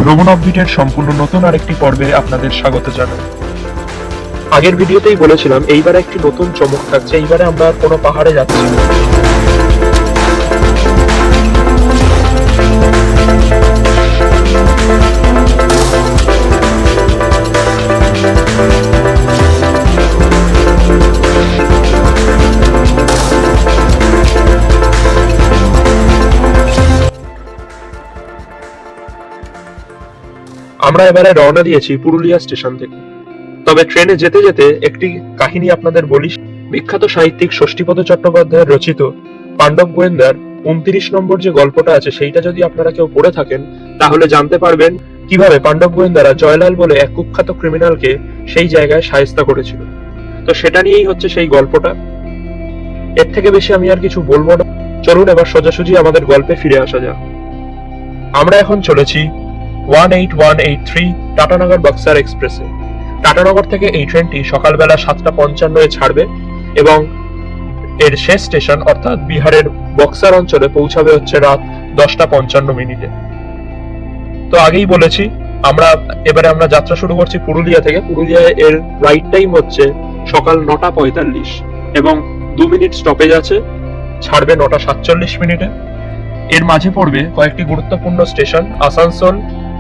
ভ্রমণ আপডেটের সম্পূর্ণ নতুন আরেকটি পর্বে আপনাদের স্বাগত জানাই। আগের ভিডিওতেই বলেছিলাম এইবারে একটি নতুন চমক থাকছে। এইবারে আমরা আর কোনো পাহাড়ে যাচ্ছি না। আমরা এবারে রওনা দিয়েছি পুরুলিয়া স্টেশন থেকে। তবে ট্রেনে যেতে যেতে একটি কাহিনী আপনাদের বলি। বিখ্যাত সাহিত্যিক ষষ্ঠীপদ চট্টোপাধ্যায়ের রচিত পাণ্ডব গোয়েন্দার 29 নম্বর যে গল্পটা আছে, সেইটা যদি আপনারা কেউ পড়ে থাকেন তাহলে জানতে পারবেন কিভাবে পাণ্ডব গোয়েন্দারা জয়লাল বলে এক কুখ্যাত ক্রিমিনালকে সেই জায়গায় শায়েস্তা করেছিল। তো সেটা নিয়েই হচ্ছে সেই গল্পটা। এর থেকে বেশি আমি আর কিছু বলবো না। চলুন এবার সোজাসুজি আমাদের গল্পে ফিরে আসা যাক। আমরা এখন চলেছি 18183 টাটানগর বক্সার এক্সপ্রেসে। টাটানগর থেকে এই ট্রেনটি সকালবেলা 7:55 ছাড়বে এবং এর শেষ স্টেশন অর্থাৎ বিহারের বক্সার অঞ্চলে পৌঁছাবে হচ্ছে রাত 10:55। তো আগেই বলেছি এবারে আমরা যাত্রা শুরু করছি পুরুলিয়া থেকে। পুরুলিয়ায় এর রাইট টাইম হচ্ছে সকাল 9:45 এবং 2 মিনিট স্টপেজ আছে, ছাড়বে 9:47। এর মাঝে পড়বে কয়েকটি গুরুত্বপূর্ণ স্টেশন, আসানসোল,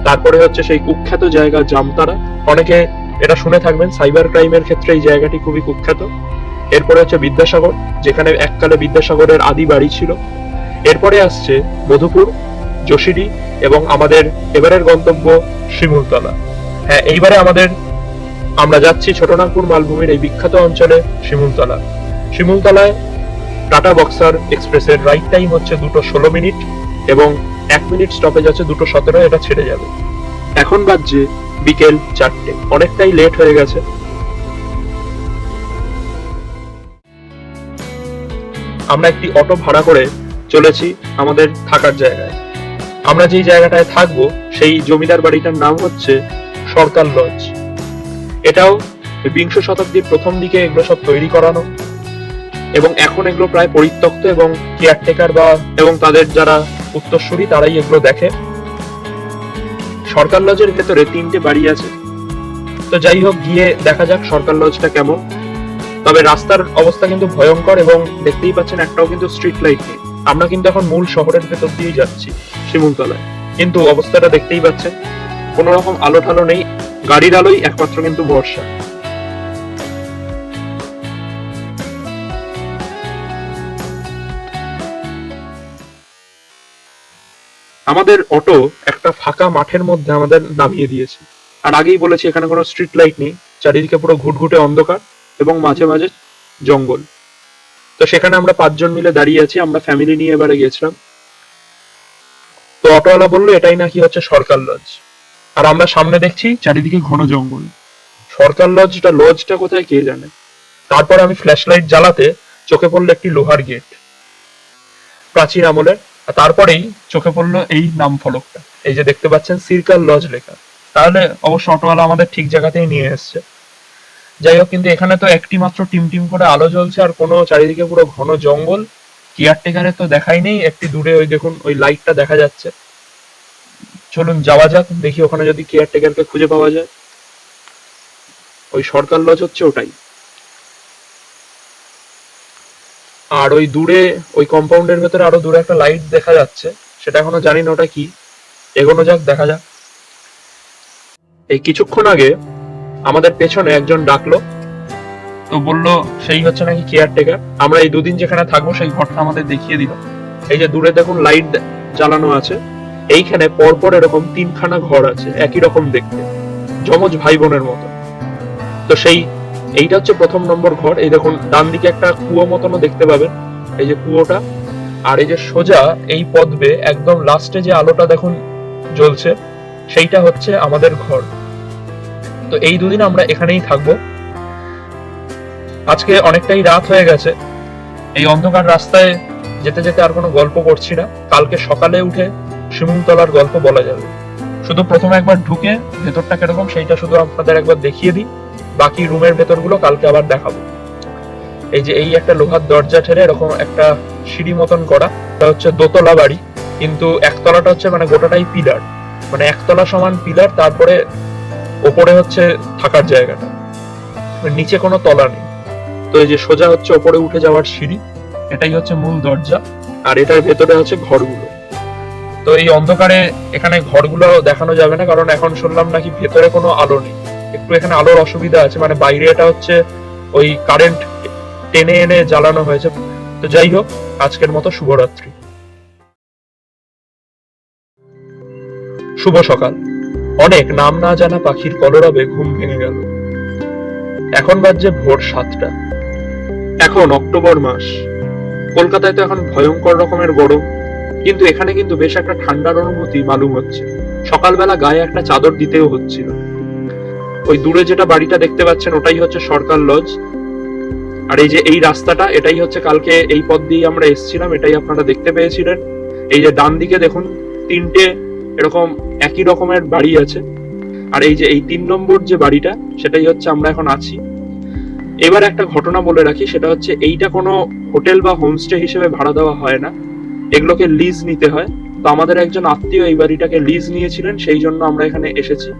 তারপরে হচ্ছে সেই কুখ্যাত জায়গা জামতারা। অনেকে এটা শুনে থাকবেন, সাইবার ক্রাইমের ক্ষেত্রে এই জায়গাটি খুবই কুখ্যাত। এরপরে হচ্ছে বিদ্যাসাগর, যেখানে এককালে বিদ্যাসাগরের আদি বাড়ি ছিল। এরপরে আসছে মধুপুর, যোশীডি এবং আমাদের এবারের গন্তব্য শিমুলতলা। হ্যাঁ, এইবারে আমরা যাচ্ছি ছোটনাগপুর মালভূমির এই বিখ্যাত অঞ্চলে শিমুলতলা। শিমুলতলায় টাটা বক্সার এক্সপ্রেসের রাইট টাইম হচ্ছে 2:16 এবং 1 মিনিট স্টপেজ আছে 2:17। এটা ছেড়ে যাবে। এখন বাজছে বিকেল 4টে, অনেকটাই লেট হয়ে গেছে। আমরা একটি অটো ভাড়া করে চলেছি আমাদের থাকার জায়গায়। আমরা যেই জায়গাটায় থাকবো সেই জমিদার বাড়িটার নাম হচ্ছে সরকার লজ। এটাও 20 শতাব্দীর প্রথম দিকে এগুলো সব তৈরি করানো এবং এখন এগুলো প্রায় পরিত্যক্ত এবং কেয়ারটেকার এবং তাদের যারা উত্তরসূরি তারাই এগুলো দেখে। সরকার লজের ভেতরে 3টে বাড়ি আছে। তো যাই হোক, গিয়ে দেখা যাক সরকার লজটা কেমন। তবে রাস্তার অবস্থা কিন্তু ভয়ঙ্কর এবং দেখতেই পাচ্ছেন একটাও কিন্তু স্ট্রিট লাইট নেই। আমরা কিন্তু এখন মূল শহরের ভেতর দিয়েই যাচ্ছি শিমুলতলায়, কিন্তু অবস্থাটা দেখতেই পাচ্ছেন কোন রকম আলো ঠালো নেই। গাড়ির আলোই একমাত্র কিন্তু ভরসা। আমাদের অটো একটা ফাঁকা মাঠের মধ্যে আমাদের নামিয়ে দিয়েছে। আর আগেই বলেছি এখানে কোনো স্ট্রিট লাইট নেই, চারিদিকে পুরো ঘুটঘুটে অন্ধকার এবং মাঝে মাঝে জঙ্গল। তো সেখানে আমরা 5 জন মিলে দাঁড়িয়ে আছি। আমরা ফ্যামিলি নিয়ে এবারে গেছিলাম। তো অটোওয়ালা বললো এটাই নাকি হচ্ছে সরকার লজ। আর আমরা সামনে দেখছি চারিদিকে ঘন জঙ্গল। সরকার লজটা কোথায় কে জানে। তারপর আমি ফ্ল্যাশ লাইট জ্বালাতে চোখে পড়লো একটি লোহার গেট, প্রাচীন আমলের। তারপরেই চোখে পড়লো এই নাম ফলকটা, এই যে দেখতে পাচ্ছেন সিরকাল লজ লেখা। তাহলে অবশ্য অটোওয়ালা আমাদের ঠিক জায়গাতেই নিয়ে এসছে। যাই হোক, কিন্তু এখানে তো একটি মাত্র টিম করে আলো জ্বলছে আর কোনো চারিদিকে পুরো ঘন জঙ্গল। কেয়ারটেকারের তো দেখাই নেই। একটি দূরে ওই দেখুন ওই লাইটটা দেখা যাচ্ছে। চলুন যাওয়া যাক, দেখি ওখানে যদি কেয়ারটেকারকে খুঁজে পাওয়া যায়। ওই সরকার লজ হচ্ছে ওটাই। আর ওই দূরে ওই কম্পাউন্ডের ভেতরে আরো দূরে একটা লাইট দেখা যাচ্ছে, সেটা এখনো জানি না ওটা কি। এগোনো যাক, দেখা যাক। এই কিছুক্ষণ আগে আমাদের পেছনে একজন ডাকলো, তো বললো সেই হচ্ছে নাকি কেয়ারটেকার। আমরা এই 2 দিন যেখানে থাকবো সেই ঘরটা আমাদের দেখিয়ে দিল। এই যে দূরে দেখুন লাইট জ্বালানো আছে। এইখানে পরপর এরকম 3খানা ঘর আছে, একই রকম দেখতে, যমজ ভাই বোনের মতো। তো এইটা হচ্ছে 1 নম্বর ঘর। এই দেখুন ডান দিকে একটা কুয়ো মতনও দেখতে পাবেন, এই যে কুয়োটা। আর এই যে সোজা এই পথ বেয়ে একদম লাস্টে যে আলোটা দেখুন জ্বলছে, সেইটা হচ্ছে আমাদের ঘর। তো এই 2 দিন আমরা এখানেই থাকবো। আজকে অনেকটাই রাত হয়ে গেছে। এই অন্ধকার রাস্তায় যেতে যেতে আর কোনো গল্প করছি না। কালকে সকালে উঠে শিমুলতলার গল্প বলা যাবে। শুধু প্রথমে একবার ঢুকে ভেতরটা কিরকম সেইটা শুধু আপনাদের একবার দেখিয়ে দিই। বাকি রুমের ভেতরগুলো কালকে আবার দেখাবো। এই যে এই একটা লোহার দরজা ঠেলে এরকম একটা সিঁড়ি মতন করা, এটা হচ্ছে দোতলা বাড়ি, কিন্তু একতলাটা হচ্ছে মানে গোটাটাই পিলার। মানে একতলা সমান পিলার, তারপরে ওপরে হচ্ছে থাকার জায়গাটা, মানে নিচে কোনো তলা নেই। তো এই যে সোজা হচ্ছে ওপরে উঠে যাওয়ার সিঁড়ি, এটাই হচ্ছে মূল দরজা, আর এটার ভেতরে হচ্ছে ঘরগুলো। তো এই অন্ধকারে এখানে ঘরগুলো দেখানো যাবে না, কারণ এখন শুনলাম নাকি ভেতরে কোনো আলো নেই, একটু এখানে আলোর অসুবিধা আছে, মানে বাইরে এটা হচ্ছে ওই কারেন্ট টেনে এনে জ্বালানো হয়েছে। তো যাই হোক, আজকের মতো শুভরাত্রি, শুভ সকাল। অনেক নাম না জানা পাখির কলরবে ঘুম ভেঙে গেল। এখন বাজছে ভোর 7টা। এখন অক্টোবর মাস। কলকাতায় তো এখন ভয়ঙ্কর রকমের গরম, কিন্তু এখানে কিন্তু বেশ একটা ঠান্ডার অনুভূতি মালুম হচ্ছে। সকালবেলা গায়ে একটা চাদর দিতেও হচ্ছিল। ওই দূরে যেটা বাড়িটা দেখতে পাচ্ছেন ওটাই হচ্ছে সরকার লজ। আর এই যে এই রাস্তাটা, এটাই হচ্ছে কালকে এই পথ দিয়ে আমরা এসেছিলাম, এটাই আপনারা দেখতে পেয়েছিলেন। এই যে ডান দিকে দেখুন 3টে এরকম একই রকমের বাড়ি আছে, আর এই যে এই 3 নম্বর যে বাড়িটা, সেটাই হচ্ছে আমরা এখন আছি। এবার একটা ঘটনা বলে রাখি, সেটা হচ্ছে এইটা কোনো হোটেল বা হোমস্টে হিসেবে ভাড়া দেওয়া হয় না, এগুলোকে লিজ নিতে হয়। তো আমাদের একজন আত্মীয় এই বাড়িটাকে লিজ নিয়েছিলেন, সেই জন্য আমরা এখানে এসেছি।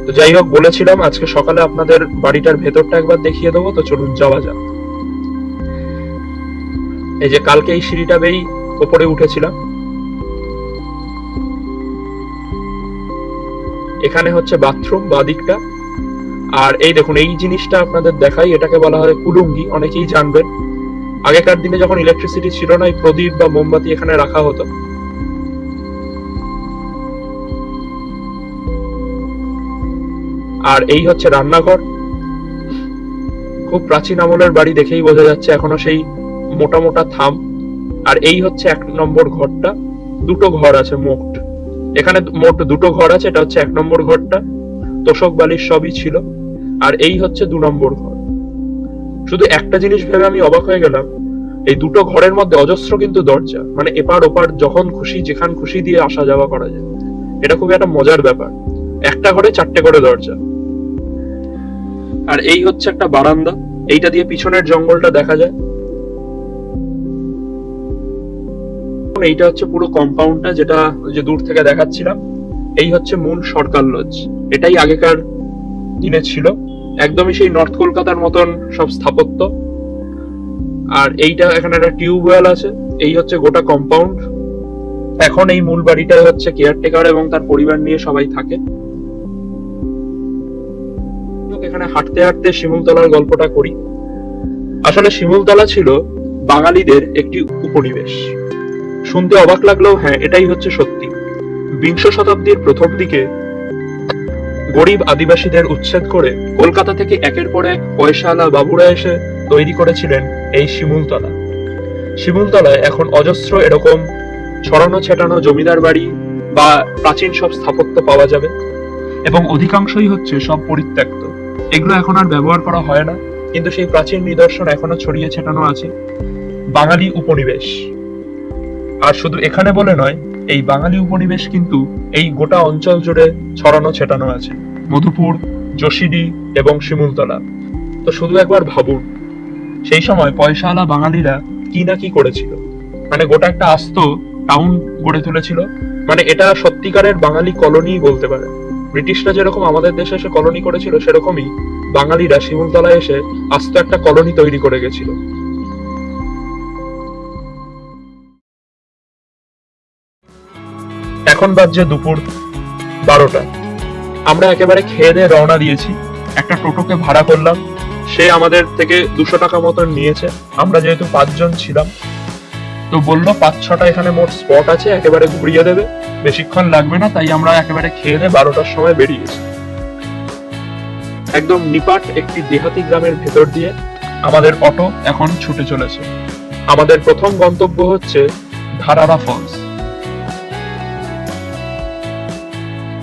তো যাই হোক, বলেছিলাম আজকে সকালে আপনাদের বাড়িটার ভেতরটা একবার দেখিয়ে দেবো, তো চলুন যাওয়া যাক। এই যে কালকে এই সিঁড়িটা বেয়ে উপরে উঠেছিলাম। এখানে হচ্ছে বাথরুম বাদিকটা, আর এই দেখুন এই জিনিসটা আপনাদের দেখাই, এটাকে বলা হয় কুলুঙ্গি, অনেকেই জানবেন। আগেকার দিনে যখন ইলেকট্রিসিটি ছিল না, এই প্রদীপ বা মোমবাতি এখানে রাখা হতো। আর এই হচ্ছে রান্নাঘর। খুব প্রাচীন আমলের বাড়ি, দেখেই বোঝা যাচ্ছে এখনো সেই মোটা মোটা থাম। আর এই হচ্ছে 1 নম্বর ঘরটা। 2টো ঘর আছে মোট, এখানে মোট 2টো ঘর আছে। এটা হচ্ছে 1 নম্বর ঘরটা, তোষক বালিশ সবই ছিল। আর এই হচ্ছে 2 নম্বর ঘর। শুধু একটা জিনিস ভেবে আমি অবাক হয়ে গেলাম, এই 2টো ঘরের মধ্যে অজস্র কিন্তু দরজা, মানে এপার ওপার যখন খুশি যেখান খুশি দিয়ে আসা যাওয়া করা যায়। এটা খুবই একটা মজার ব্যাপার। একটা ঘরে 4টে করে দরজা। আর এই হচ্ছে একটা বারান্দা, এইটা দিয়ে পিছনের জঙ্গলটা দেখা যায়। এইটা হচ্ছে পুরো কম্পাউন্ডটা, যেটা যে দূর থেকে দেখাচ্ছিলাম। এই হচ্ছে মূল সরকার লজ, এটাই আগেকার দিনে ছিল, একদমই সেই নর্থ কলকাতার মতন সব স্থাপত্য। আর এইটা এখানে একটা টিউবওয়েল আছে। এই হচ্ছে গোটা কম্পাউন্ড। এখন এই মূল বাড়িটাই হচ্ছে কেয়ারটেকার এবং তার পরিবার নিয়ে সবাই থাকে। এখানে হাঁটতে হাঁটতে শিমুলতলার গল্পটা করি। আসলে শিমুলতলা ছিল বাঙালিদের একটি উপনিবেশ। শুনতে অবাক লাগলেও হ্যাঁ, এটাই হচ্ছে সত্যি। 20 শতাব্দীর প্রথম দিকে গরিব আদিবাসীদের উচ্ছেদ করে কলকাতা থেকে একের পর এক পয়সাওয়ালা বাবুরা এসে তৈরি করেছিলেন এই শিমুলতলা। শিমুলতলায় এখন অজস্র এরকম ছড়ানো ছেটানো জমিদার বাড়ি বা প্রাচীন সব স্থাপত্য পাওয়া যাবে, এবং অধিকাংশই হচ্ছে সব পরিত্যক্ত। এগুলো এখন আর ব্যবহার করা হয় না, কিন্তু সেই প্রাচীন নিদর্শন এখনো ছড়িয়ে ছেটানো আছে। বাঙালি উপনিবেশ। আর শুধু এখানে বলে নয়, এই বাঙালি উপনিবেশ কিন্তু এই গোটা অঞ্চল জুড়ে ছড়ানো ছেটানো আছে, মধুপুর, যশিডি এবং শিমুলতলা। তো শুধু একবার ভাবুন, সেই সময় পয়সাওয়ালা বাঙালিরা কি না কি করেছিল, মানে গোটা একটা আস্ত টাউন গড়ে তুলেছিল। মানে এটা সত্যিকারের বাঙালি কলোনি বলতে পারে। ব্রিটিশরা যেরকম আমাদের দেশে এসে কলোনি করেছিল, সেরকমই বাঙালিরা শিমুলতলায় এসে আস্ত একটা কলোনি তৈরি করে গেছিল। এখন বাজছে দুপুর 12টা। আমরা একেবারে খেয়ে দিয়ে রওনা দিয়েছি। একটা টোটোকে ভাড়া করলাম, সে আমাদের থেকে 200 টাকা মতন নিয়েছে। আমরা যেহেতু 5 জন ছিলাম, তো বললো 5-6টা এখানে মোট স্পট আছে, একেবারে ঘুরিয়ে দেবে, বেশিক্ষণ লাগবে না। তাই আমরা একেবারে খেয়ে দিয়ে 12টার সময় বেরিয়েছি। একদম নিপাট একটি দেহাতি গ্রামের ভেতর দিয়ে আমাদের অটো এখন ছুটে চলেছে। আমাদের প্রথম গন্তব্য হচ্ছে ধারারা ফলস।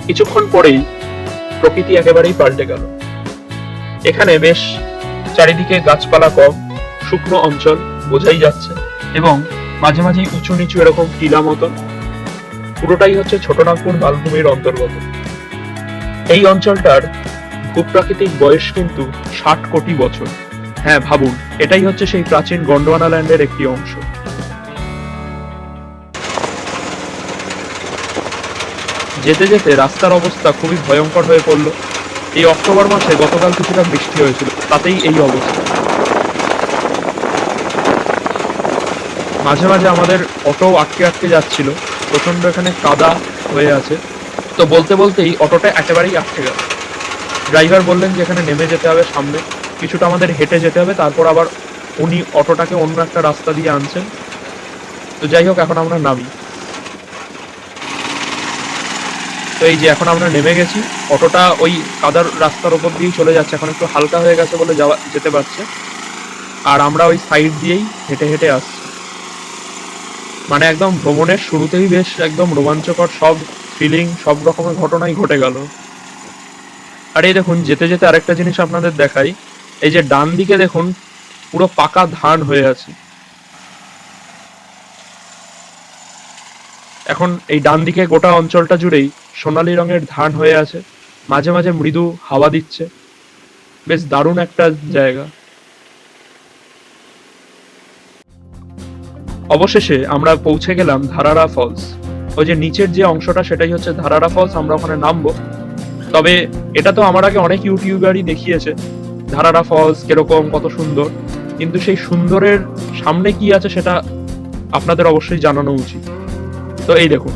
কিছুক্ষণ পরেই প্রকৃতি একেবারেই পাল্টে গেল। এখানে বেশ চারিদিকে গাছপালা কম, শুকনো অঞ্চল বোঝাই যাচ্ছে, এবং মাঝে মাঝে উঁচু নিচু এরকম টিলা মতন। পুরোটাই হচ্ছে ছোটনাগপুর মালভূমির অন্তর্গত। এই অঞ্চলটার ভূপ্রাকৃতিক বয়স কিন্তু 60 কোটি বছর। হ্যাঁ ভাবুন, এটাই হচ্ছে সেই প্রাচীন গন্ডোয়ানা ল্যান্ডের একটি অংশ। যেতে যেতে রাস্তার অবস্থা খুবই ভয়ঙ্কর হয়ে পড়লো। এই অক্টোবর মাসে গতকাল কিছুটা বৃষ্টি হয়েছিল, তাতেই এই অবস্থা। মাঝে মাঝে আমাদের অটো আটকে আটকে যাচ্ছিল, প্রচন্ড এখানে কাদা হয়ে আছে। তো বলতে বলতেই অটোটা একেবারেই আটকে গেল। ড্রাইভার বললেন যে এখানে নেমে যেতে হবে সামনে, কিছুটা আমাদের হেঁটে যেতে হবে, তারপর আবার উনি অটোটাকে অন্য একটা রাস্তা দিয়ে আনছেন। তো যাই হোক, এখন আমরা নামি। তো এই যে এখন আমরা নেমে গেছি, অটোটা ওই কাদার রাস্তার ওপর দিয়েই চলে যাচ্ছে, এখন একটু হালকা হয়ে গেছে বলে যেতে পারছে। আর আমরা ওই সাইড দিয়েই হেঁটে হেঁটে আসছি। মানে একদম ভ্রমণের শুরুতেই বেশ একদম রোমাঞ্চকর সব ফিলিং, সব রকমের ঘটনাই ঘটে গেল। আর এই দেখুন, যেতে যেতে আরেকটা জিনিস আপনাদের দেখাই। এই যে ডান দিকে দেখুন, পুরো পাকা ধান হয়ে আছে। এখন এই ডান দিকে গোটা অঞ্চলটা জুড়েই সোনালী রঙের ধান হয়ে আছে, মাঝে মাঝে মৃদু হাওয়া দিচ্ছে, বেশ দারুণ একটা জায়গা। অবশেষে আমরা পৌঁছে গেলাম ধারারা ফলস। ওই যে নিচের যে অংশটা সেটাই হচ্ছে ধারারা ফলস, আমরা ওখানে নামবো। তবে এটা তো আমার আগে অনেক ইউটিউবারই দেখিয়েছে ধারারা ফলস কিরকম, কত সুন্দর, কিন্তু সেই সুন্দরের সামনে কি আছে সেটা আপনাদের অবশ্যই জানানো উচিত। তো এই দেখুন,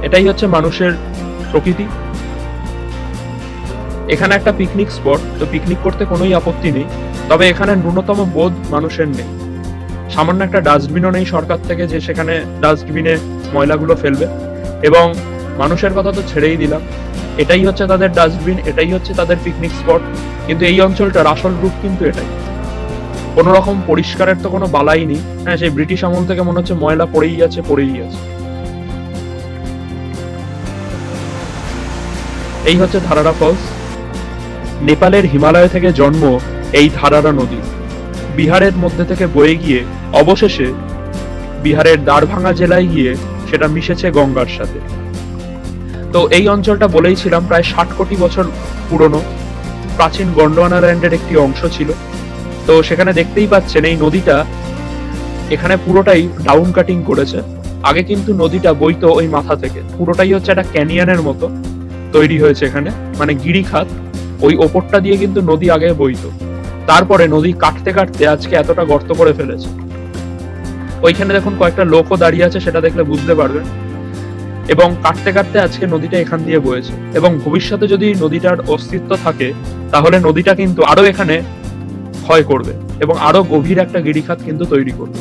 এটাই হচ্ছে মানুষের প্রকৃতি। এখানে একটা পিকনিক স্পট, তো পিকনিক করতে কোনোই আপত্তি নেই, তবে এখানে ন্যূনতম বোধ মানুষের নেই। সামান্য একটা ডাস্টবিনও নেই সরকার থেকে যে সেখানে ডাস্টবিনে ময়লাগুলো ফেলবে। এবং মানুষের কথা তো ছেড়েই দিলাম, এটাই হচ্ছে তাদের ডাস্টবিন, এটাই হচ্ছে তাদের পিকনিক স্পট। কিন্তু এই অঞ্চলটার আসল রূপ কিন্তু এটাই, কোনো রকম পরিষ্কারের তো কোনো বালাই নেই। হ্যাঁ, সেই ব্রিটিশ আমল থেকে মনে হচ্ছে ময়লা পড়েই আছে পড়েই আছে। এই হচ্ছে ধারারা ফলস। নেপালের হিমালয় থেকে জন্ম এই ধারারা নদী, বিহারের মধ্যে থেকে বয়ে গিয়ে অবশেষে বিহারের দ্বারভাঙা জেলায় গিয়ে সেটা মিশেছে গঙ্গার সাথে। তো এই অঞ্চলটা বলেইছিলাম প্রায় 60 কোটি বছর পুরনো, প্রাচীন গন্ডোয়ানা ল্যান্ডের একটি অংশ ছিল। তো সেখানে দেখতেই পাচ্ছেন এই নদীটা এখানে পুরোটাই ডাউন কাটিং করেছে। আগে কিন্তু নদীটা বইতো ওই মাথা থেকে, পুরোটাই হচ্ছে একটা ক্যানিয়নের মতো তৈরি হয়েছে এখানে, মানে গিরিখাত, ওই ওপরটা দিয়ে কিন্তু নদী আগে বইতো। তারপরে নদী কাটতে কাটতে আজকে এতটা গর্ত করে ফেলেছে। ওইখানে দেখুন কয়েকটা লোকও দাঁড়িয়ে আছে, সেটা দেখলে বুঝতে পারবেন। এবং কাটতে কাটতে আজকে নদীটা এখান দিয়ে বয়েছে, এবং ভবিষ্যতে যদি নদীটার অস্তিত্ব থাকে তাহলে নদীটা কিন্তু আরো এখানে ক্ষয় করবে এবং আরো গভীর একটা গিরিখাত কিন্তু তৈরি করবে।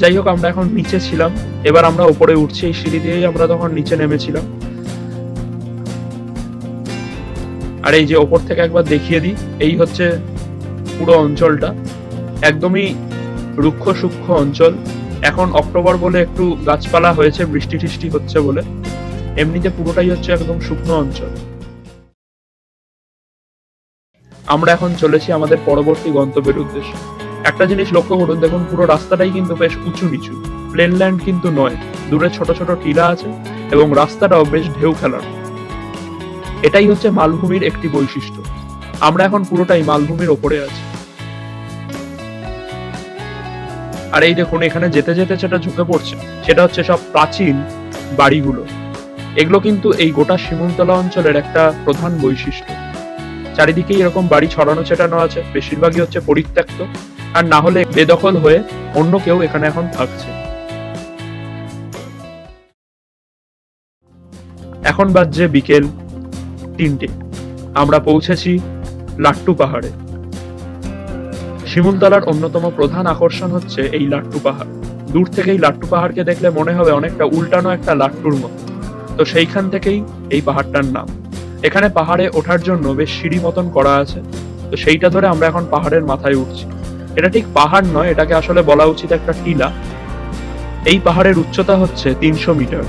যাই হোক, আমরা এখন নিচে ছিলাম, এবার আমরা উপরে উঠছি। এই সিঁড়ি দিয়েই আমরা তখন নিচে নেমেছিলাম। আর এই যে ওপর থেকে একবার দেখিয়ে দিই, এই হচ্ছে পুরো অঞ্চলটা, একদমই রুক্ষ সূক্ষ্ম অঞ্চল। এখন অক্টোবর বলে একটু গাছপালা হয়েছে, বৃষ্টি টিষ্টি হচ্ছে বলে, এমনিতে পুরোটাই হচ্ছে একদম শুকনো অঞ্চল। আমরা এখন চলেছি আমাদের পরবর্তী গন্তব্যের উদ্দেশ্যে। একটা জিনিস লক্ষ্য করুন, দেখুন পুরো রাস্তাটাই কিন্তু বেশ উঁচু নিচু, প্লেন ল্যান্ড কিন্তু নয়, দূরে ছোট ছোট টিলা আছে এবং রাস্তাটাও বেশ ঢেউ খেলানো। এটাই হচ্ছে মালভূমির একটি বৈশিষ্ট্য। আমরা এখন পুরোটাই মালভূমির ওপরে আছি। আর এই দেখুন, এখানে যেতে যেতে যেটা ঝুঁকে পড়ছে সেটা হচ্ছে সব প্রাচীন বাড়িগুলো। এগুলো কিন্তু এই গোটা শিমুলতলা অঞ্চলের একটা প্রধান বৈশিষ্ট্য। চারিদিকেই এরকম বাড়ি ছড়ানো ছেটানো আছে, বেশিরভাগই হচ্ছে পরিত্যক্ত, আর না হলে বেদখল হয়ে অন্য কেউ এখানে এখন থাকছে। এখন বাজছে বিকেল 3টে। আমরা পৌঁছেছি লাট্টু পাহাড়ে। শিমুলতলার অন্যতম প্রধান আকর্ষণ হচ্ছে এই লাট্টু পাহাড়। দূর থেকেই লাট্টু পাহাড়কে দেখলে মনে হবে অনেকটা উল্টানো একটা লাট্টুর মতো। তো সেইখান থেকেই এই পাহাড়টার নাম। এখানে পাহাড়ে ওঠার জন্য বেশ সিঁড়ি মতন করা আছে, তো সেইটা ধরে আমরা এখন পাহাড়ের মাথায় উঠছি। এটা ঠিক পাহাড় নয়, এটাকে আসলে বলা উচিত একটা টিলা। এই পাহাড়ের উচ্চতা হচ্ছে 300 মিটার,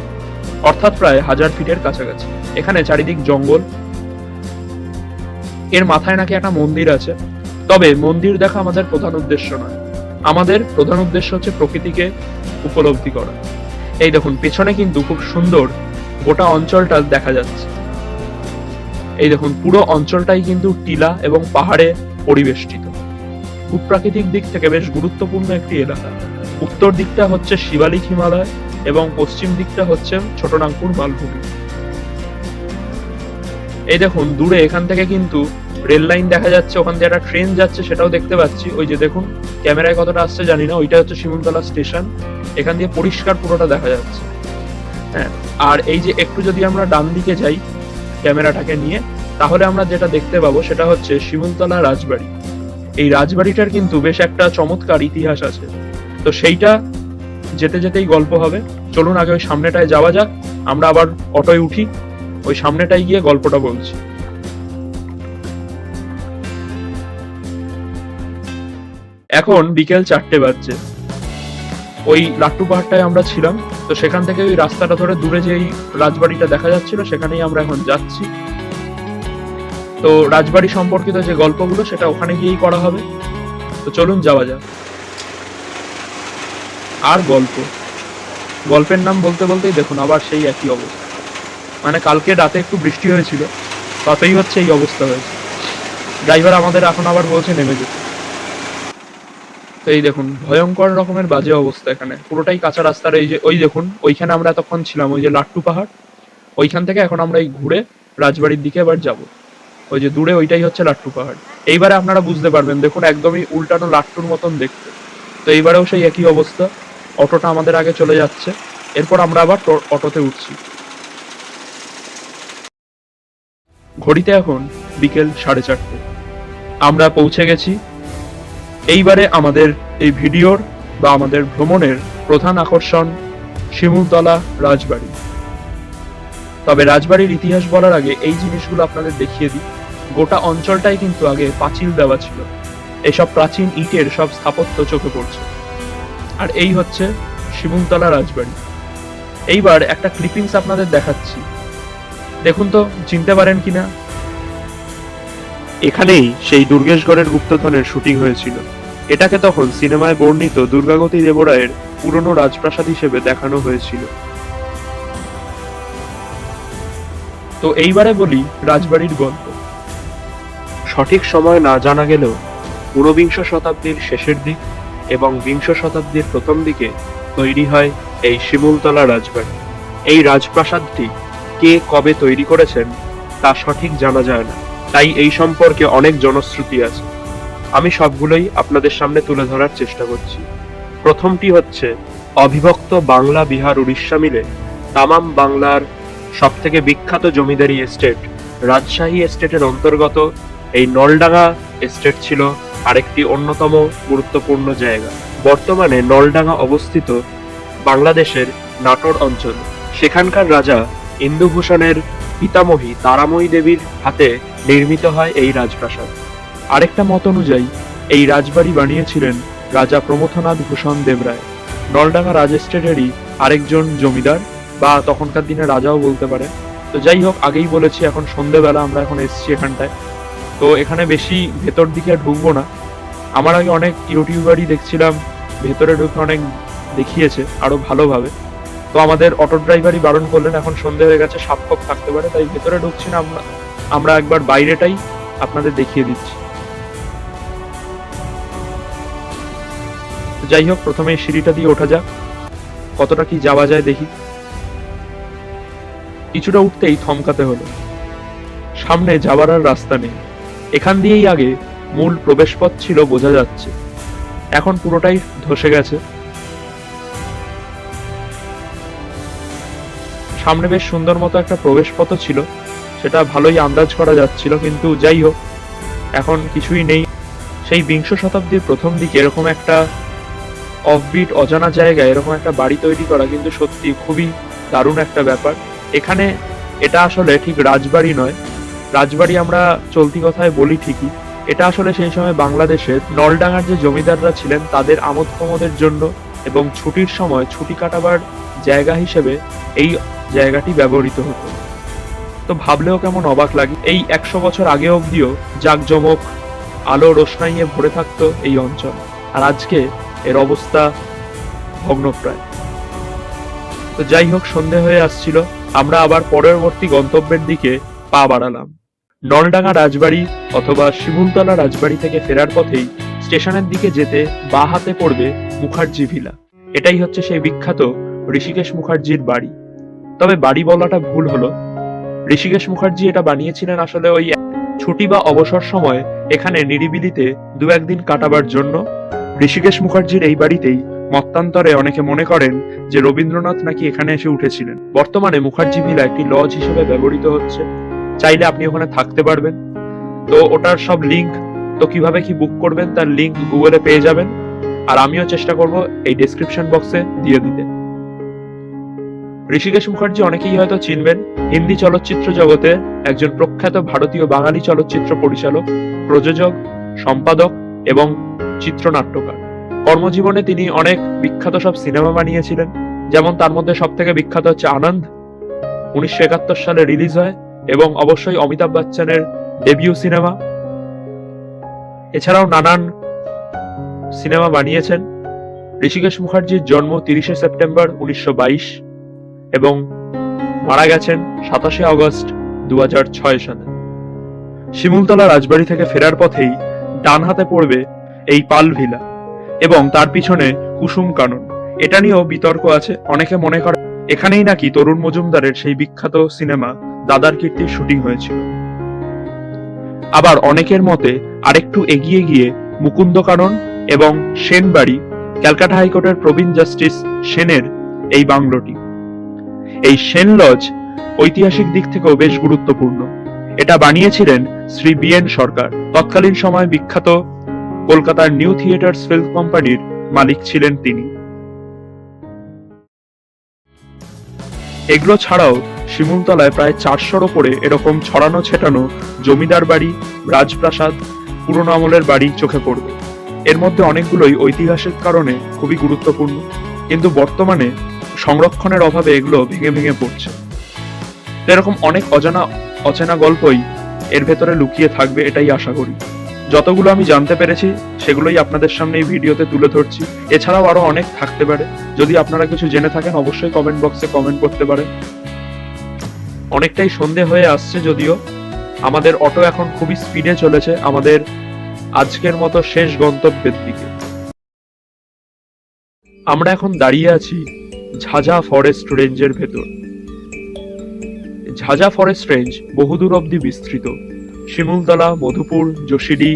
অর্থাৎ প্রায় 1000 ফিটের কাছাকাছি। এখানে চারিদিক জঙ্গল। এর মাথায় নাকি একটা মন্দির আছে, তবে মন্দির দেখা আমাদের প্রধান উদ্দেশ্য নয়। আমাদের প্রধান উদ্দেশ্য হচ্ছে প্রকৃতিকে উপলব্ধি করা। এই দেখুন, পেছনে কিন্তু খুব সুন্দর গোটা অঞ্চলটা দেখা যাচ্ছে। এই দেখুন, পুরো অঞ্চলটাই কিন্তু টিলা এবং পাহাড়ে পরিবেষ্টিত। ভূপ্রাকৃতিক দিক থেকে বেশ গুরুত্বপূর্ণ একটি এলাকা। উত্তর দিকটা হচ্ছে শিবালিক হিমালয় এবং পশ্চিম দিকটা হচ্ছে ছোটনাগপুর মালভূমি। এই দেখুন দূরে এখান থেকে কিন্তু রেল লাইন দেখা যাচ্ছে, ওখান দিয়ে একটা ট্রেন যাচ্ছে সেটাও দেখতে পাচ্ছি। ওই যে দেখুন, ক্যামেরায় কতটা আসছে জানি না, ওইটা হচ্ছে শিমুলতলা স্টেশন। এখান দিয়ে পরিষ্কার পুরোটা দেখা যাচ্ছে। হ্যাঁ, আর এই যে একটু যদি আমরা ডান দিকে যাই ক্যামেরাটাকে নিয়ে, তাহলে আমরা যেটা দেখতে পাবো সেটা হচ্ছে শিমুলতলা রাজবাড়ি। এই রাজবাড়িটার কিন্তু বেশ একটা চমৎকার ইতিহাস আছে, তো সেইটা যেতে যেতেই গল্প হবে। চলুন আগে ওই সামনেটায় যাওয়া যাক, আমরা আবার অটোয় উঠি, ওই সামনেটায় গিয়ে গল্পটা বলছি। এখন বিকেল 4টে বাজছে। ওই লাট্টু পাহাড়টায় আমরা ছিলাম, তো সেখান থেকে ওই রাস্তাটা ধরে দূরে যেই রাজবাড়িটা দেখা যাচ্ছিল সেখানেই আমরা এখন যাচ্ছি। তো রাজবাড়ি সম্পর্কিত যে গল্পগুলো সেটা ওখানে গিয়েই করা হবে, তো চলুন যাওয়া যাক। আর গল্পের নাম বলতে বলতেই দেখুন আবার সেই একই অবস্থা। মানে কালকে রাতে একটু বৃষ্টি হয়েছিল, তাতেই হচ্ছে এই অবস্থা হয়েছে। ড্রাইভার আমাদের এখন আবার বলছে নেমে যেতে। তো এই দেখুন ভয়ঙ্কর রকমের বাজে অবস্থা, এখানে পুরোটাই কাঁচা রাস্তার। এই যে ওই দেখুন, ওইখানে আমরা এতক্ষণ ছিলাম, ওই যে লাট্টু পাহাড়, ওইখান থেকে এখন আমরা এই ঘুরে রাজবাড়ির দিকে এবার যাব। ওই যে দূরে ওইটাই হচ্ছে লাট্টু পাহাড়। এইবারে আপনারা বুঝতে পারবেন, দেখুন একদমই উল্টানো লাট্টুর মতন দেখতে। তো এইবারেও সেই একই অবস্থা, অটোটা আমাদের আগে চলে যাচ্ছে, এরপর আমরা আবার অটোতে উঠছি। ঘড়িতে এখন বিকেল 4:30। আমরা পৌঁছে গেছি। এইবারে আমাদের এই ভিডিওর বা আমাদের ভ্রমণের প্রধান আকর্ষণ শিমুলতলা রাজবাড়ি। তবে রাজবাড়ির ইতিহাস বলার আগে এই জিনিসগুলো আপনাদের দেখিয়ে দিই। গোটা অঞ্চলটাই কিন্তু আগে পাঁচিল দেওয়া ছিল, এসব প্রাচীন ইটের সব স্থাপত্য চোখে পড়ছে। আর এই হচ্ছে শিমুলতলা রাজবাড়ি। এইবার একটা ক্লিপিংস আপনাদের দেখাচ্ছি, দেখুন তো চিনতে পারেন কিনা। এখানেই সেই দুর্গেশগড়ের গুপ্তধনের শুটিং হয়েছিল। এটাকে তখন সিনেমায় বর্ণিত দুর্গাগতি দেবরায়ের পুরনো রাজপ্রাসাদ হিসেবে দেখানো হয়েছিল। তো এইবারে বলি রাজবাড়ির গল্প। সঠিক সময় না জানা গেলেও ঊনবিংশ শতাব্দীর শেষের দিক এবং বিংশ শতাব্দীর প্রথম দিকে তৈরি হয় এই শিমুলতলা রাজবাড়ি। এই রাজপ্রাসাদটি কে কবে তৈরি করেছেন তা সঠিক জানা যায় না, তাই এই সম্পর্কে অনেক জনশ্রুতি আছে। আমি সবগুলোই আপনাদের সামনে তুলে ধরার চেষ্টা করছি। প্রথমটি হচ্ছে, অবিভক্ত বাংলা, বিহার, উড়িষ্যা মিলে তামাম বাংলার সব থেকে বিখ্যাত জমিদারি এস্টেট রাজশাহী এস্টেটের অন্তর্গত এই নলডাঙ্গা এস্টেট ছিল আরেকটি অন্যতম গুরুত্বপূর্ণ জায়গা। বর্তমানে নলডাঙ্গা অবস্থিত বাংলাদেশের নাটোর অঞ্চলে। সেখানকার রাজা ইন্দুভূষণের পিতামহী তারাময়ী দেবীর হাতে নির্মিত হয় এই রাজপ্রাসাদ। আরেকটা মত অনুযায়ী এই রাজবাড়ি বানিয়েছিলেন রাজা প্রমথনাথ ভূষণ দেবরায়, নলডাঙ্গা রাজ এস্টেটেরই আরেকজন জমিদার, বা তখনকার দিনে রাজাও বলতে পারে। তো যাই হোক, আগেই বলেছি এখন সন্ধ্যেবেলা আমরা এখন এসেছি এখানটায়, তো এখানে বেশি ভেতর দিকে ঢুকবো না। আমার আগে অনেক ইউটিউবারই দেখছিলাম ভেতরে ঢুকে অনেক দেখিয়েছে আরো ভালোভাবে, তো আমাদের অটো ড্রাইভারই বারণ করলেন, এখন সন্ধে হয়ে গেছে, সাপ খোপ থাকতে পারে, তাই ভেতরে ঢুকছি না আমরা একবার বাইরেটাই আপনাদের দেখিয়ে দিচ্ছি। যাই হোক, প্রথমে এই সিঁড়িটা দিয়ে ওঠা যাক, কতটা কি যাওয়া যায় দেখি। কিছুটা উঠতেই থমকাতে হলো, সামনে যাবার আর রাস্তা নেই। এখান দিয়েই আগে মূল প্রবেশপথ ছিল বোঝা যাচ্ছে, এখন পুরোটাই ধসে গেছে। সামনে বেশ সুন্দর মতো একটা প্রবেশপথ ছিল, সেটা ভালোই আন্দাজ করা যাচ্ছিল, কিন্তু যাই হোক এখন কিছুই নেই। সেই বিংশ শতাব্দীর প্রথম দিকে এরকম একটা অফবিট অজানা জায়গায় এরকম একটা বাড়ি তৈরি করা কিন্তু সত্যি খুবই দারুণ একটা ব্যাপার। এখানে এটা আসলে ঠিক রাজবাড়ি নয়, রাজবাড়ি আমরা চলতি কথায় বলি ঠিকই, এটা আসলে সেই সময় বাংলাদেশের নলডাঙ্গার যে জমিদাররা ছিলেন তাদের আমোদ প্রমোদের জন্য এবং ছুটির সময় ছুটি কাটাবার জায়গা হিসেবে এই জায়গাটি ব্যবহৃত হতো। তো ভাবলেও কেমন অবাক লাগে, এই 100 বছর আগে অবধিও জাঁকজমক আলো রোশনাইয়ে ভরে থাকতো এই অঞ্চল, আর আজকে এর অবস্থা ভগ্নপ্রায়। তো যাই হোক, সন্ধে হয়ে আসছিল, আমরা আবার পরবর্তী গন্তব্যের দিকে পা বাড়ালাম। নলডাঙ্গা রাজবাড়ি অথবা শিমুলতলা রাজবাড়ি থেকে ফেরার পথেই স্টেশনের দিকে যেতে বাঁ হাতে পড়বে মুখার্জি ভিলা। এটাই হচ্ছে সেই বিখ্যাত ঋষিকেশ মুখার্জির বাড়ি। তবে বাড়ি বলাটা ভুল হলো, ঋষিকেশ মুখার্জি এটা বানিয়েছিলেন আসলে ওই ছুটি বা অবসর সময় এখানে নিরিবিলিতে দু একদিন কাটাবার জন্য। ঋষিকেশ মুখার্জির এই বাড়িতেই মতান্তরে অনেকে মনে করেন যে রবীন্দ্রনাথ নাকি এখানে এসে উঠেছিলেন। বর্তমানে মুখার্জি ভিলা একটি লজ হিসেবে ব্যবহৃত হচ্ছে, চাইলে আপনি ওখানে থাকতে পারবেন। তো ওটার সব লিঙ্ক, তো কিভাবে কি বুক করবেন তার লিঙ্ক গুগলে পেয়ে যাবেন, আর আমিও চেষ্টা করব এই ডেসক্রিপশন বক্সে দিয়ে দিতে। ঋষিকেশ মুখার্জি অনেকেই হয়তো চিনবেন, হিন্দি চলচ্চিত্র জগতে একজন প্রখ্যাত ভারতীয় বাঙালি চলচ্চিত্র পরিচালক, প্রযোজক, সম্পাদক এবং চিত্রনাট্যকার। কর্মজীবনে তিনি অনেক বিখ্যাত সব সিনেমা বানিয়েছিলেন, যেমন তার মধ্যে সব থেকে বিখ্যাত হচ্ছে আনন্দ, 1971 সালে রিলিজ হয়, এবং অবশ্যই অমিতাভ বচ্চনের ডেবিউ সিনেমা। এছাড়াও নানান সিনেমা বানিয়েছেন। ঋষিকেশ মুখার্জির জন্ম 30শে সেপ্টেম্বর 1922 এবং মারা গেছেন 27শে আগস্ট 2006 সালে। শিমুলতলা রাজবাড়ি থেকে ফেরার পথেই ডান হাতে পড়বে এই পাল ভিলা এবং তার পিছনে কুসুম কানন। এটা নিয়েও বিতর্ক আছে, অনেকে মনে করে এখানেই নাকি তরুণ মজুমদারের সেই বিখ্যাত সিনেমা দাদার কীর্তির শুটিং হয়েছিল। আবার অনেকের মতে আরেকটু এগিয়ে গিয়ে মুকুন্দ কানন এবং সেন বাড়ি, ক্যালকাটা হাইকোর্টের প্রবীণ জাস্টিস সেনের এই বাংলোটি। এই সেন লজ ঐতিহাসিক দিক থেকেও বেশ গুরুত্বপূর্ণ। এটা বানিয়েছিলেন শ্রী বি.এন. সরকার। তৎকালীন সময় বিখ্যাত কলকাতার নিউ থিয়েটার্স ফিল্ম কোম্পানির মালিক ছিলেন তিনি। এগুলো ছাড়াও শিমুলতলায় প্রায় 400-র ওপরে এরকম ছড়ানো ছেটানো জমিদার বাড়ি, রাজপ্রাসাদ, পুরনো আমলের বাড়ি চোখে পড়বে। এর মধ্যে অনেকগুলোই ঐতিহাসিক কারণে খুবই গুরুত্বপূর্ণ, কিন্তু বর্তমানে সংরক্ষণের অভাবে এগুলো ভেঙে ভেঙে পড়ছে। এরকম অনেক অচেনা গল্পই এর ভেতরে লুকিয়ে থাকবে, এটাই আশা করি। যতগুলো আমি জানতে পেরেছি সেগুলোই আপনাদের সামনে এই ভিডিওতে তুলে ধরছি। এছাড়াও আরো অনেক থাকতে পারে। যদি আপনারা কিছু জেনে থাকেন অবশ্যই কমেন্ট বক্সে কমেন্ট করতে পারেন। অনেকটাই সন্ধে হয়ে আসছে, যদিও আমাদের অটো এখন খুবই স্পিডে চলেছে আমাদের আজকের মতো শেষ গন্তব্যের দিকে। আমরা এখন দাঁড়িয়ে আছি ঝাঝা ফরেস্ট রেঞ্জের ভেতর। ঝাঝা ফরেস্ট রেঞ্জ বহুদূর অব্দি বিস্তৃত। শিমুলতলা, মধুপুর, যোশীডি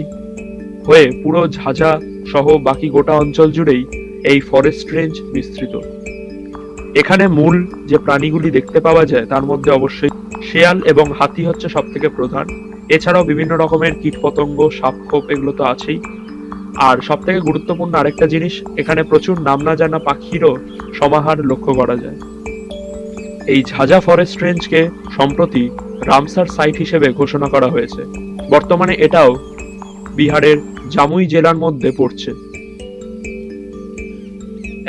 হয়ে পুরো ঝাঝা সহ বাকি গোটা অঞ্চল জুড়েই এই ফরেস্ট রেঞ্জ বিস্তৃত। এখানে মূল যে প্রাণীগুলি দেখতে পাওয়া যায় তার মধ্যে অবশ্যই শেয়াল এবং হাতি হচ্ছে সব থেকে প্রধান। এছাড়াও বিভিন্ন রকমের কীটপতঙ্গ, সাপখোপ, এগুলো তো আছেই। আর সব থেকে গুরুত্বপূর্ণ আরেকটা জিনিস, এখানে প্রচুর নাম না জানা পাখিরও সমাহার লক্ষ্য করা যায়। এই ঝাঝা ফরেস্ট রেঞ্জকে সম্প্রতি রামসার সাইট হিসেবে ঘোষণা করা হয়েছে। বর্তমানে এটাও বিহারের জামুই জেলার মধ্যে পড়ছে।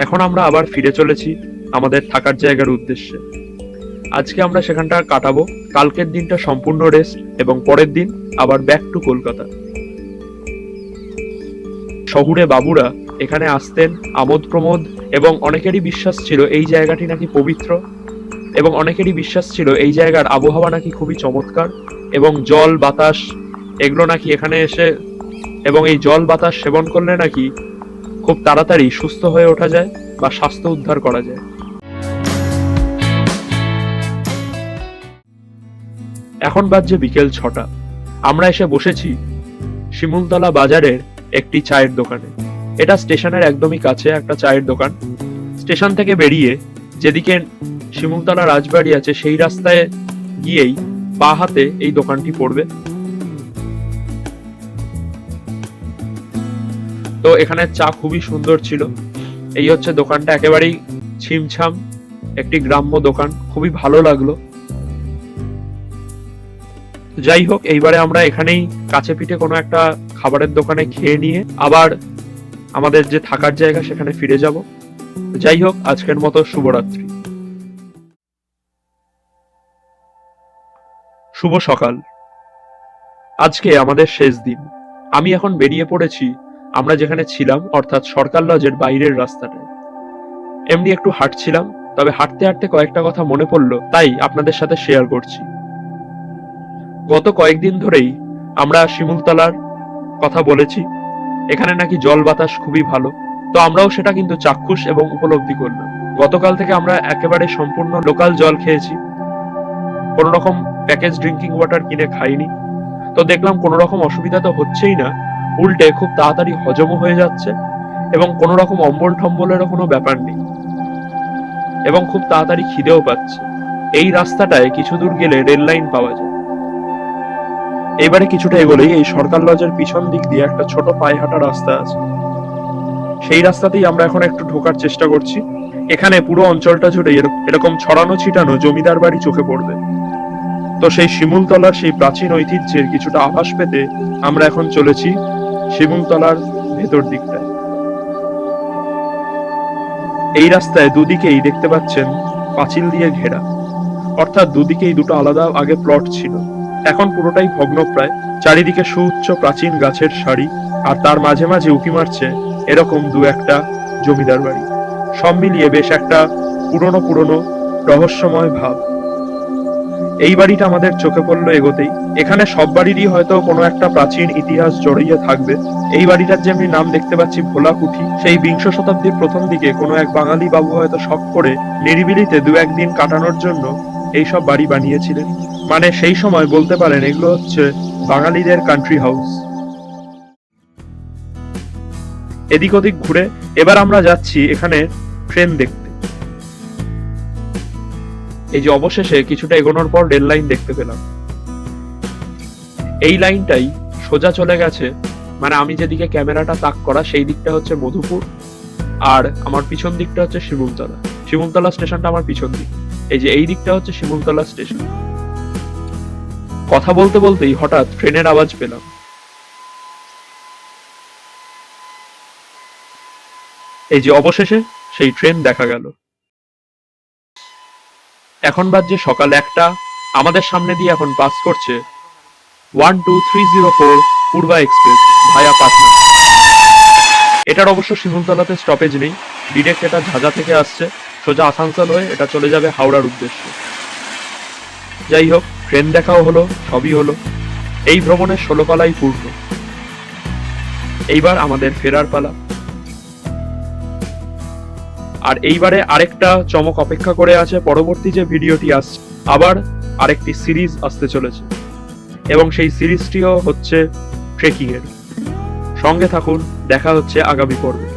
এখন আমরা আবার ফিরে চলেছি আমাদের থাকার জায়গার উদ্দেশ্যে। আজকে আমরা সেখানটা কাটাবো। কালকের দিনটা সম্পূর্ণ রেস্ট এবং পরের দিন আবার ব্যাক টু কলকাতা। শহুরে বাবুরা এখানে আসতেন আমোদ প্রমোদ, এবং অনেকেরই বিশ্বাস ছিল এই জায়গাটি নাকি পবিত্র, এবং অনেকেরই বিশ্বাস ছিল এই জায়গার আবহাওয়া নাকি খুবই চমৎকার, এবং জল বাতাস এগুলো নাকি এখানে এসে, এবং এই জল বাতাস সেবন করলে নাকি খুব তাড়াতাড়ি সুস্থ হয়ে ওঠা যায় বা স্বাস্থ্য উদ্ধার করা যায়। এখন বাজছে বিকেল 6টা। আমরা এসে বসেছি শিমুলতলা বাজারের একটি চায়ের দোকানে। এটা স্টেশনের একদমই কাছে একটা চায়ের দোকান। স্টেশন থেকে বেরিয়ে যেদিকে শিমুলতলা রাজবাড়ি আছে সেই রাস্তায় গিয়েই বাঁ হাতে এই দোকানটি পড়বে। তো এখানে চা খুবই সুন্দর ছিল। এই হচ্ছে দোকানটা, একেবারেই ছিমছাম একটি গ্রাম্য দোকান, খুবই ভালো লাগলো। যাই হোক, এইবারে আমরা এখানেই কাছে পিঠে কোনো একটা খাবারের দোকানে খেয়ে নিয়ে আবার আমাদের যে থাকার জায়গা সেখানে ফিরে যাব। যাই হোক, আজকের মতো শুভরাত্রি, শুভ সকাল। আজকে আমাদের শেষ দিন। আমি এখন বেরিয়ে পড়েছি আমরা যেখানে ছিলাম, অর্থাৎ সরকার লজের বাইরের রাস্তাটায়। এমনি একটু হাঁটছিলাম, তবে হাঁটতে হাঁটতে কয়েকটা কথা মনে পড়লো, তাই আপনাদের সাথে শেয়ার করছি। গত কয়েকদিন ধরেই আমরা শিমুলতলার কথা বলেছি, এখানে নাকি জল বাতাস খুবই ভালো। তো আমরাও সেটা কিন্তু চাক্ষুষ এবং উপলব্ধি করলাম। গতকাল থেকে আমরা একেবারে সম্পূর্ণ লোকাল জল খেয়েছি, কোনো রকম প্যাকেজ ড্রিঙ্কিং ওয়াটার কিনে খাইনি। তো দেখলাম কোনো রকম অসুবিধা তো হচ্ছেই না, উল্টে খুব তাড়াতাড়ি হজমও হয়ে যাচ্ছে এবং কোনো রকম অম্বল ঠম্বলেরও কোনো ব্যাপার নেই এবং খুব তাড়াতাড়ি খিদেও পাচ্ছে। এই রাস্তাটায় কিছু দূর গেলে রেল লাইন পাওয়া যায়। এবারে কিছুটা এগোলেই এই সরকার লজের পিছন দিক দিয়ে একটা ছোট পায়ে হাঁটা রাস্তা আছে। সেই রাস্তাতেই আমরা এখন একটু ঢোকার চেষ্টা করছি। এখানে পুরো অঞ্চলটা জুড়ে এরকম ছড়ানো ছিটানো জমিদার বাড়ি চোখে পড়বে। তো সেই শিমুলতলার সেই প্রাচীন ঐতিহ্যের কিছুটা আভাস পেতে আমরা এখন চলেছি শিমুলতলার ভেতর দিকটায়। এই রাস্তায় দুদিকেই দেখতে পাচ্ছেন পাঁচিল দিয়ে ঘেরা, অর্থাৎ দুদিকেই দুটো আলাদা আগে প্লট ছিল, এখন পুরোটাই ভগ্নপ্রায়। চারিদিকে সুউচ্চ প্রাচীন গাছের সারি, আর তার মাঝে মাঝে উঁকি মারছে এরকম দু একটা জমিদার বাড়ি। সব মিলিয়ে বেশ একটা পুরনো পুরনো রহস্যময় ভাব। এই বাড়িটা আমাদের চোখে পড়লো এগোতেই। এখানে সব বাড়িরই হয়তো কোনো একটা প্রাচীন ইতিহাস জড়িয়ে থাকবে। এই বাড়িটার যে আমি নাম দেখতে পাচ্ছি ভোলা কুঠি, সেই বিংশ শতাব্দীর প্রথম দিকে কোনো এক বাঙালি বাবু হয়তো শখ করে নিরিবিলিতে দু একদিন কাটানোর জন্য এইসব বাড়ি বানিয়েছিলেন। মানে সেই সময় বলতে পারেন এগুলো হচ্ছে বাঙালিদের কান্ট্রি হাউস। এদিক ওদিক ঘুরে এবার আমরা যাচ্ছি এখানে ট্রেন দেখতে। এই যে অবশেষে কিছুটা এগোনোর পর রেল লাইন দেখতে পেলাম। এই লাইনটাই সোজা চলে গেছে, মানে আমি যেদিকে ক্যামেরাটা তাক করা সেই দিকটা হচ্ছে মধুপুর, আর আমার পিছন দিকটা হচ্ছে শিমুলতলা। শিমুলতলা স্টেশনটা আমার পিছন দিক। এই যে এই দিকটা হচ্ছে শিমুলতলা স্টেশন। কথা বলতে বলতেই হঠাৎ ট্রেনের আওয়াজ পেলাম। এই যে অবশেষে সেই ট্রেন দেখা গেল। এখন বাজছে সকাল 1টা। আমাদের সামনে দিয়ে এখন পাস করছে 12304 পূর্বা এক্সপ্রেস ভায়া পাটনা। এটার অবশ্য শিমুলতলাতে স্টপেজ নেই, ডিরেক্ট এটা ঝাঁঝা থেকে আসছে, সোজা আসানসোল হয়ে এটা চলে যাবে হাওড়ার উদ্দেশ্যে। যাই হোক, ট্রেন দেখাও হলো, সবই হলো। এই ভ্রমণের 16 পালাই পূর্ণ। এইবার আমাদের ফেরার পালা। আর এইবারে আরেকটা চমক অপেক্ষা করে আছে। পরবর্তী যে ভিডিওটি আসছে, আবার আরেকটি সিরিজ আসতে চলেছে এবং সেই সিরিজটিও হচ্ছে ট্রেকিং এর। সঙ্গে থাকুন, দেখা হচ্ছে আগামী পর্বে।